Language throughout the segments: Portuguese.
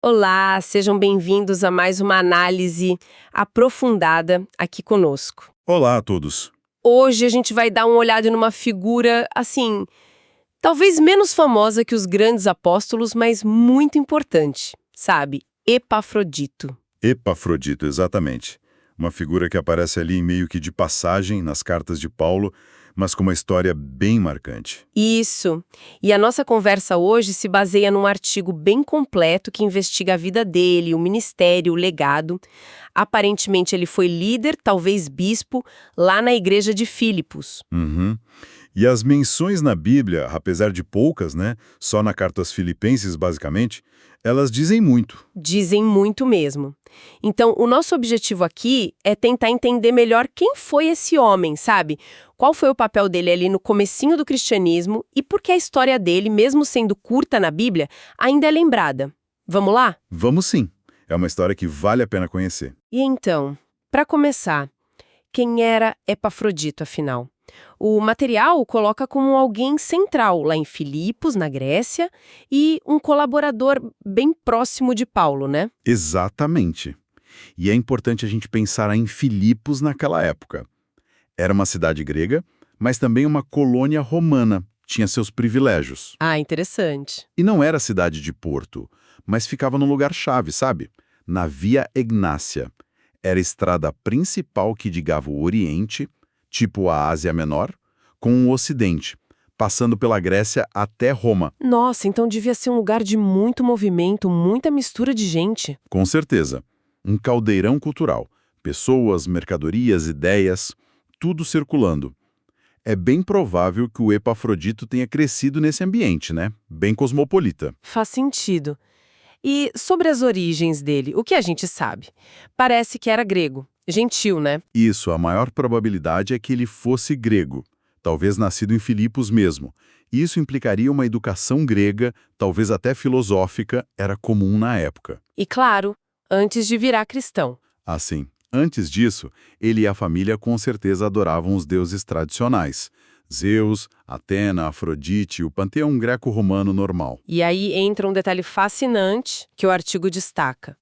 Olá, sejam bem-vindos a mais uma análise aprofundada aqui conosco. Olá a todos. Hoje a gente vai dar uma olhada numa figura, assim, talvez menos famosa que os grandes apóstolos, mas muito importante, sabe? Epafrodito. Epafrodito, exatamente. Uma figura que aparece ali meio que de passagem nas cartas de Paulo, mas com uma história bem marcante. Isso. E a nossa conversa hoje se baseia num artigo bem completo que investiga a vida dele, o ministério, o legado. Aparentemente ele foi líder, talvez bispo, lá na igreja de Filipos. Uhum. E as menções na Bíblia, apesar de poucas, né, só na carta aos Filipenses, basicamente, elas dizem muito. Dizem muito mesmo. Então, o nosso objetivo aqui é tentar entender melhor quem foi esse homem, sabe? Qual foi o papel dele ali no comecinho do cristianismo e por que a história dele, mesmo sendo curta na Bíblia, ainda é lembrada. Vamos lá? Vamos sim. É uma história que vale a pena conhecer. E então, para começar, quem era Epafrodito, afinal? O material o coloca como alguém central lá em Filipos, na Grécia, e um colaborador bem próximo de Paulo, né? Exatamente. E é importante a gente pensar em Filipos naquela época. Era uma cidade grega, mas também uma colônia romana, tinha seus privilégios. Ah, interessante. E não era cidade de porto, mas ficava num lugar-chave, sabe? Na Via Egnácia. Era a estrada principal que ligava o Oriente, tipo a Ásia Menor, com o Ocidente, passando pela Grécia até Roma. Nossa, então devia ser um lugar de muito movimento, muita mistura de gente. Com certeza. Um caldeirão cultural. Pessoas, mercadorias, ideias, tudo circulando. É bem provável que o Epafrodito tenha crescido nesse ambiente, né? Bem cosmopolita. Faz sentido. E sobre as origens dele, o que a gente sabe? Parece que era grego. Gentil, né? Isso, a maior probabilidade é que ele fosse grego, talvez nascido em Filipos mesmo. Isso implicaria uma educação grega, talvez até filosófica, era comum na época. E claro, antes de virar cristão. Assim, antes disso, ele e a família com certeza adoravam os deuses tradicionais. Zeus, Atena, Afrodite, o panteão greco-romano normal. E aí entra um detalhe fascinante que o artigo destaca.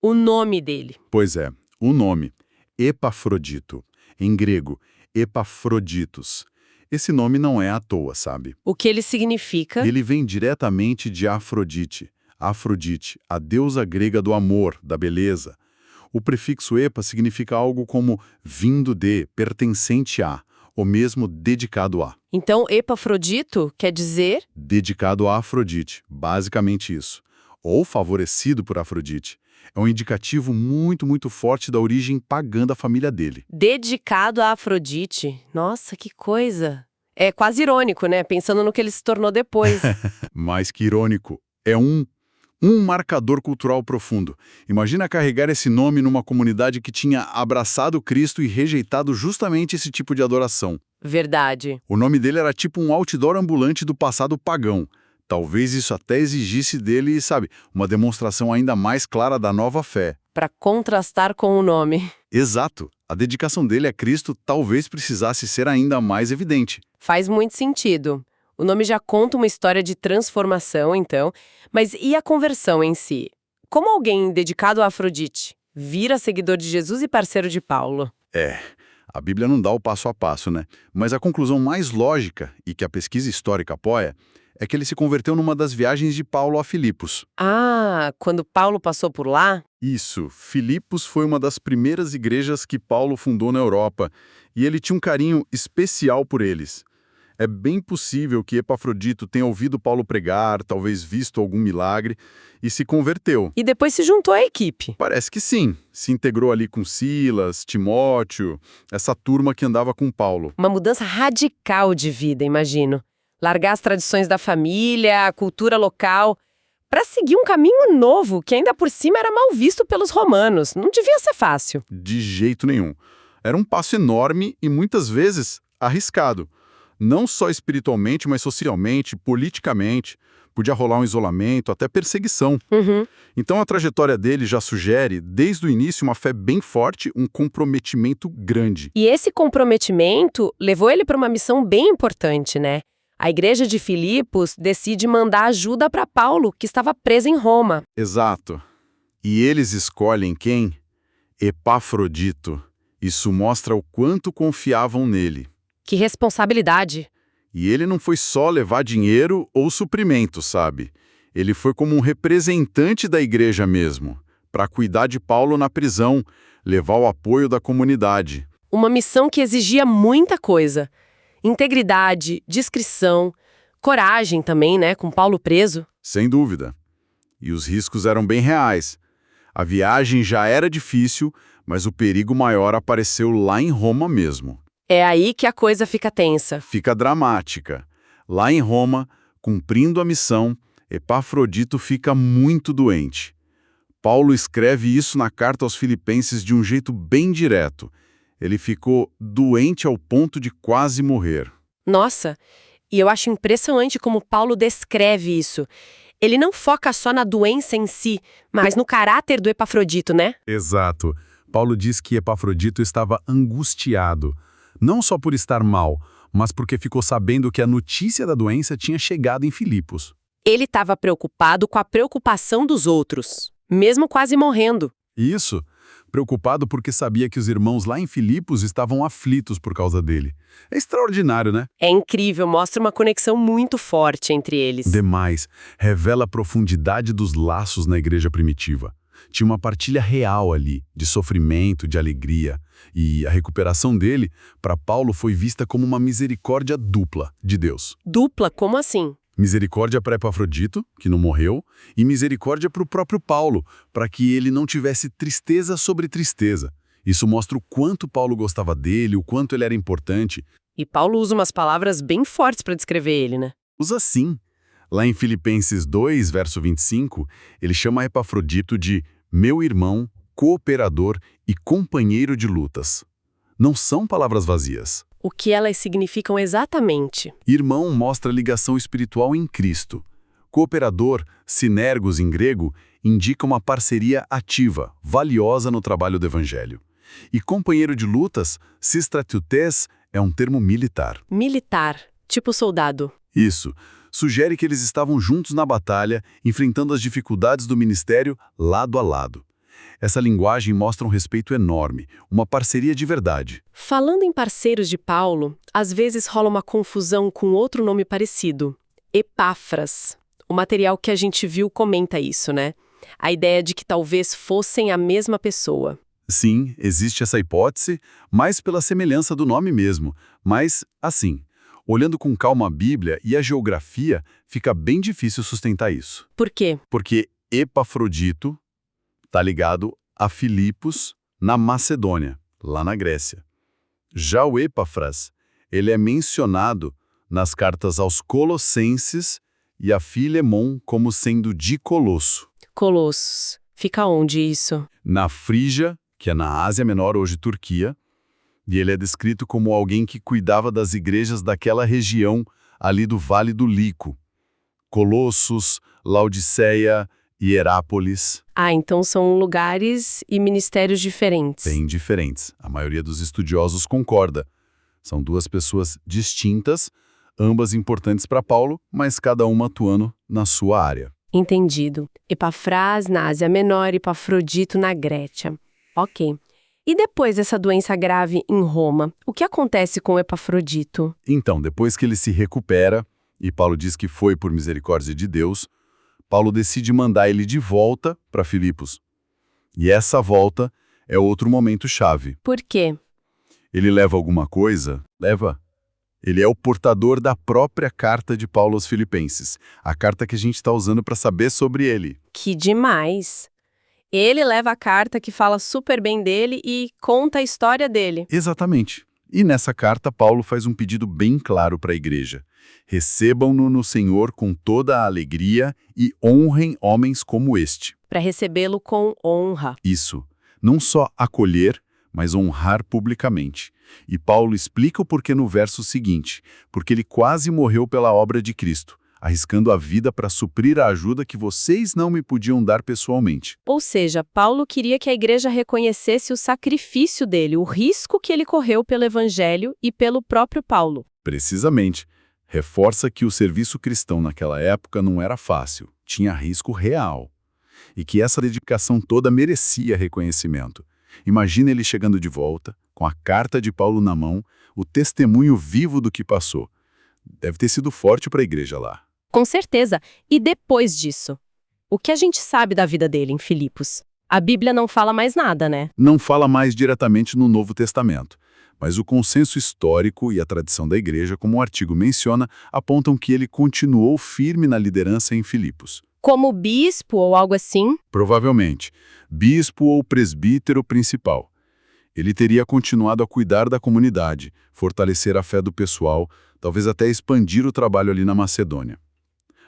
O nome dele. Pois é, o nome, Epafrodito, em grego, Epafroditos. Esse nome não é à toa, sabe? O que ele significa? Ele vem diretamente de Afrodite. Afrodite, a deusa grega do amor, da beleza. O prefixo epa significa algo como vindo de, pertencente a, ou mesmo dedicado a. Então, Epafrodito quer dizer? Dedicado a Afrodite, basicamente isso. Ou favorecido por Afrodite. É um indicativo muito forte da origem pagã da família dele. Dedicado a Afrodite. Nossa, que coisa. É quase irônico, né? Pensando no que ele se tornou depois. Mais que irônico, é um marcador cultural profundo. Imagina carregar esse nome numa comunidade que tinha abraçado Cristo e rejeitado justamente esse tipo de adoração. Verdade. O nome dele era tipo um outdoor ambulante do passado pagão. Talvez isso até exigisse dele, sabe, uma demonstração ainda mais clara da nova fé. Para contrastar com o nome. Exato. A dedicação dele a Cristo talvez precisasse ser ainda mais evidente. Faz muito sentido. O nome já conta uma história de transformação, então. Mas e a conversão em si? Como alguém dedicado a Afrodite vira seguidor de Jesus e parceiro de Paulo? A Bíblia não dá o passo a passo, né? Mas a conclusão mais lógica, e que a pesquisa histórica apoia, é que ele se converteu numa das viagens de Paulo a Filipos. Ah, quando Paulo passou por lá? Isso, Filipos foi uma das primeiras igrejas que Paulo fundou na Europa, e ele tinha um carinho especial por eles. É bem possível que Epafrodito tenha ouvido Paulo pregar, talvez visto algum milagre, e se converteu. E depois se juntou à equipe. Parece que sim, se integrou ali com Silas, Timóteo, essa turma que andava com Paulo. Uma mudança radical de vida, imagino. Largar as tradições da família, a cultura local, para seguir um caminho novo que ainda por cima era mal visto pelos romanos. Não devia ser fácil. De jeito nenhum. Era um passo enorme e muitas vezes arriscado. Não só espiritualmente, mas socialmente, politicamente. Podia rolar um isolamento, até perseguição. Então a trajetória dele já sugere, desde o início, uma fé bem forte, um comprometimento grande. E esse comprometimento levou ele para uma missão bem importante, né? A igreja de Filipos decide mandar ajuda para Paulo, que estava preso em Roma. Exato. E eles escolhem quem? Epafrodito. Isso mostra o quanto confiavam nele. Que responsabilidade! E ele não foi só levar dinheiro ou suprimento, sabe? Ele foi como um representante da igreja mesmo, para cuidar de Paulo na prisão, levar o apoio da comunidade. Uma missão que exigia muita coisa. Integridade, discrição, coragem também, né, com Paulo preso. Sem dúvida. E os riscos eram bem reais. A viagem já era difícil, mas o perigo maior apareceu lá em Roma mesmo. É aí que a coisa fica tensa. Fica dramática. Lá em Roma, cumprindo a missão, Epafrodito fica muito doente. Paulo escreve isso na carta aos Filipenses de um jeito bem direto. Ele ficou doente ao ponto de quase morrer. Nossa, e eu acho impressionante como Paulo descreve isso. Ele não foca só na doença em si, mas no caráter do Epafrodito, né? Exato. Paulo diz que Epafrodito estava angustiado, não só por estar mal, mas porque ficou sabendo que a notícia da doença tinha chegado em Filipos. Ele estava preocupado com a preocupação dos outros, mesmo quase morrendo. Isso, preocupado porque sabia que os irmãos lá em Filipos estavam aflitos por causa dele. É extraordinário, né? É incrível, mostra uma conexão muito forte entre eles. Demais. Revela a profundidade dos laços na igreja primitiva. Tinha uma partilha real ali, de sofrimento, de alegria. E a recuperação dele, para Paulo, foi vista como uma misericórdia dupla de Deus. Dupla? Como assim? Misericórdia para Epafrodito, que não morreu, e misericórdia para o próprio Paulo, para que ele não tivesse tristeza sobre tristeza. Isso mostra o quanto Paulo gostava dele, o quanto ele era importante. E Paulo usa umas palavras bem fortes para descrever ele, né? Usa sim. Lá em Filipenses 2, verso 25, ele chama Epafrodito de meu irmão, cooperador e companheiro de lutas. Não são palavras vazias. O que elas significam exatamente? Irmão mostra ligação espiritual em Cristo. Cooperador, sinergos em grego, indica uma parceria ativa, valiosa no trabalho do evangelho. E companheiro de lutas, sistratutes, é um termo militar. Militar, tipo soldado. Isso. Sugere que eles estavam juntos na batalha, enfrentando as dificuldades do ministério lado a lado. Essa linguagem mostra um respeito enorme, uma parceria de verdade. Falando em parceiros de Paulo, às vezes rola uma confusão com outro nome parecido, Epáfras. O material que a gente viu comenta isso, né? A ideia de que talvez fossem a mesma pessoa. Sim, existe essa hipótese, mais pela semelhança do nome mesmo. Mas, assim, olhando com calma a Bíblia e a geografia, fica bem difícil sustentar isso. Por quê? Porque Epafrodito está ligado a Filipos, na Macedônia, lá na Grécia. Já o Epáfras, ele é mencionado nas cartas aos Colossenses e a Filemon como sendo de Colosso. Colossos. Fica onde isso? Na Frígia, que é na Ásia Menor, hoje Turquia, e ele é descrito como alguém que cuidava das igrejas daquela região ali do Vale do Lico. Colossos, Laodiceia, Hierápolis. Ah, então são lugares e ministérios diferentes. Bem diferentes. A maioria dos estudiosos concorda. São duas pessoas distintas, ambas importantes para Paulo, mas cada uma atuando na sua área. Entendido. Epafrás na Ásia Menor e Epafrodito na Grécia. Ok. E depois dessa doença grave em Roma, o que acontece com Epafrodito? Então, depois que ele se recupera, e Paulo diz que foi por misericórdia de Deus, Paulo decide mandar ele de volta para Filipos. E essa volta é outro momento chave. Por quê? Ele leva alguma coisa? Leva. Ele é o portador da própria carta de Paulo aos Filipenses, a carta que a gente está usando para saber sobre ele. Que demais! Ele leva a carta que fala super bem dele e conta a história dele. Exatamente. E nessa carta, Paulo faz um pedido bem claro para a igreja. Recebam-no no Senhor com toda a alegria e honrem homens como este. Para recebê-lo com honra. Isso. Não só acolher, mas honrar publicamente. E Paulo explica o porquê no verso seguinte, porque ele quase morreu pela obra de Cristo, arriscando a vida para suprir a ajuda que vocês não me podiam dar pessoalmente. Ou seja, Paulo queria que a igreja reconhecesse o sacrifício dele, o risco que ele correu pelo evangelho e pelo próprio Paulo. Precisamente. Reforça que o serviço cristão naquela época não era fácil, tinha risco real. E que essa dedicação toda merecia reconhecimento. Imagina ele chegando de volta, com a carta de Paulo na mão, o testemunho vivo do que passou. Deve ter sido forte para a igreja lá. Com certeza. E depois disso? O que a gente sabe da vida dele em Filipos? A Bíblia não fala mais nada, né? Não fala mais diretamente no Novo Testamento, mas o consenso histórico e a tradição da igreja, como o artigo menciona, apontam que ele continuou firme na liderança em Filipos. Como bispo ou algo assim? Provavelmente, bispo ou presbítero principal. Ele teria continuado a cuidar da comunidade, fortalecer a fé do pessoal, talvez até expandir o trabalho ali na Macedônia.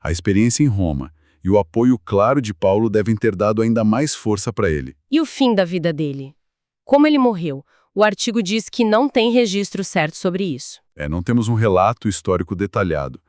A experiência em Roma e o apoio claro de Paulo devem ter dado ainda mais força para ele. E o fim da vida dele? Como ele morreu? O artigo diz que não tem registro certo sobre isso. Não temos um relato histórico detalhado,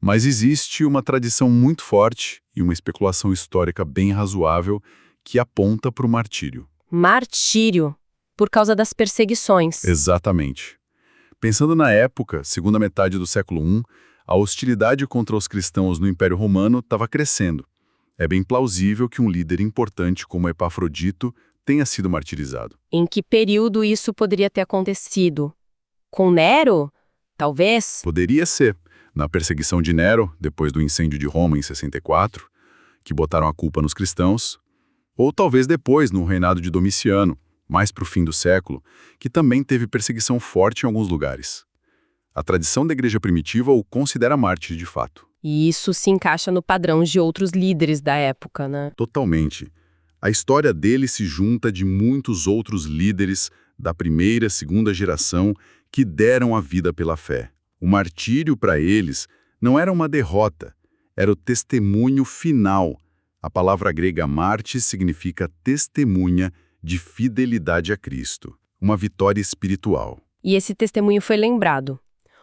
mas existe uma tradição muito forte e uma especulação histórica bem razoável que aponta para o martírio. Martírio, por causa das perseguições. Exatamente. Pensando na época, segunda metade do século I, a hostilidade contra os cristãos no Império Romano estava crescendo. É bem plausível que um líder importante como Epafrodito tenha sido martirizado. Em que período isso poderia ter acontecido? Com Nero? Talvez? Poderia ser. Na perseguição de Nero, depois do incêndio de Roma em 64, que botaram a culpa nos cristãos, ou talvez depois, no reinado de Domiciano, mais para o fim do século, que também teve perseguição forte em alguns lugares. A tradição da igreja primitiva o considera mártir de fato. E isso se encaixa no padrão de outros líderes da época, né? Totalmente. A história dele se junta de muitos outros líderes da primeira, segunda geração que deram a vida pela fé. O martírio para eles não era uma derrota, era o testemunho final. A palavra grega mártir significa testemunha de fidelidade a Cristo, uma vitória espiritual. E esse testemunho foi lembrado.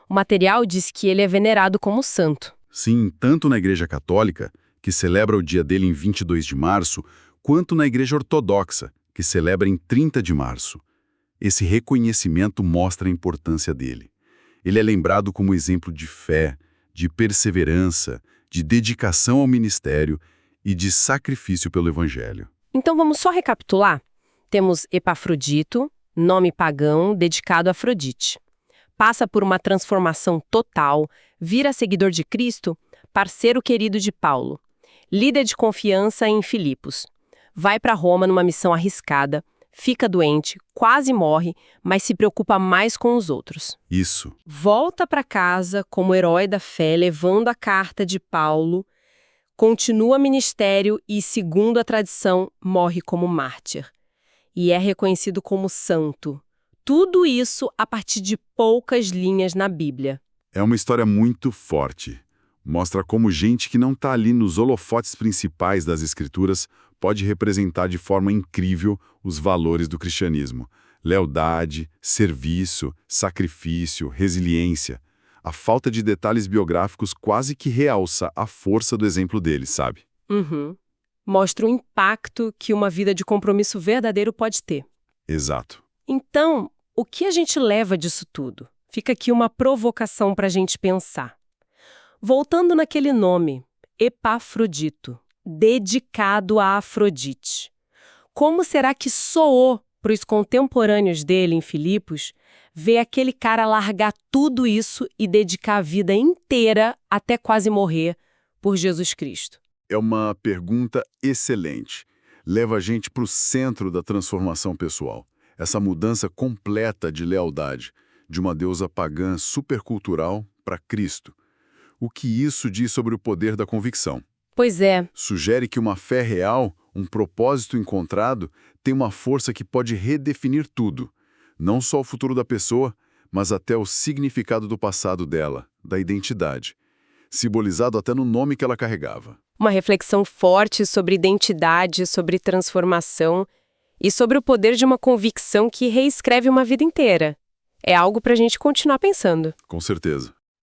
O material diz que ele é venerado como santo. Sim, tanto na Igreja Católica, que celebra o dia dele em 22 de março, quanto na Igreja Ortodoxa, que celebra em 30 de março. Esse reconhecimento mostra a importância dele. Ele é lembrado como exemplo de fé, de perseverança, de dedicação ao ministério e de sacrifício pelo Evangelho. Então vamos só recapitular? Temos Epafrodito, nome pagão dedicado a Afrodite. Passa por uma transformação total, vira seguidor de Cristo, parceiro querido de Paulo. Líder de confiança em Filipos. Vai para Roma numa missão arriscada, fica doente, quase morre, mas se preocupa mais com os outros. Isso. Volta para casa como herói da fé, levando a carta de Paulo, continua ministério e, segundo a tradição, morre como mártir. E é reconhecido como santo. Tudo isso a partir de poucas linhas na Bíblia. É uma história muito forte. Mostra como gente que não está ali nos holofotes principais das Escrituras pode representar de forma incrível os valores do cristianismo. Lealdade, serviço, sacrifício, resiliência. A falta de detalhes biográficos quase que realça a força do exemplo deles, sabe? Mostra o impacto que uma vida de compromisso verdadeiro pode ter. Exato. Então, o que a gente leva disso tudo? Fica aqui uma provocação para a gente pensar. Voltando naquele nome, Epafrodito, dedicado a Afrodite. Como será que soou para os contemporâneos dele em Filipos ver aquele cara largar tudo isso e dedicar a vida inteira, até quase morrer, por Jesus Cristo? É uma pergunta excelente. Leva a gente para o centro da transformação pessoal. Essa mudança completa de lealdade, de uma deusa pagã supercultural para Cristo. O que isso diz sobre o poder da convicção? Pois é. Sugere que uma fé real, um propósito encontrado, tem uma força que pode redefinir tudo. Não só o futuro da pessoa, mas até o significado do passado dela, da identidade. Simbolizado até no nome que ela carregava. Uma reflexão forte sobre identidade, sobre transformação e sobre o poder de uma convicção que reescreve uma vida inteira. É algo para a gente continuar pensando. Com certeza.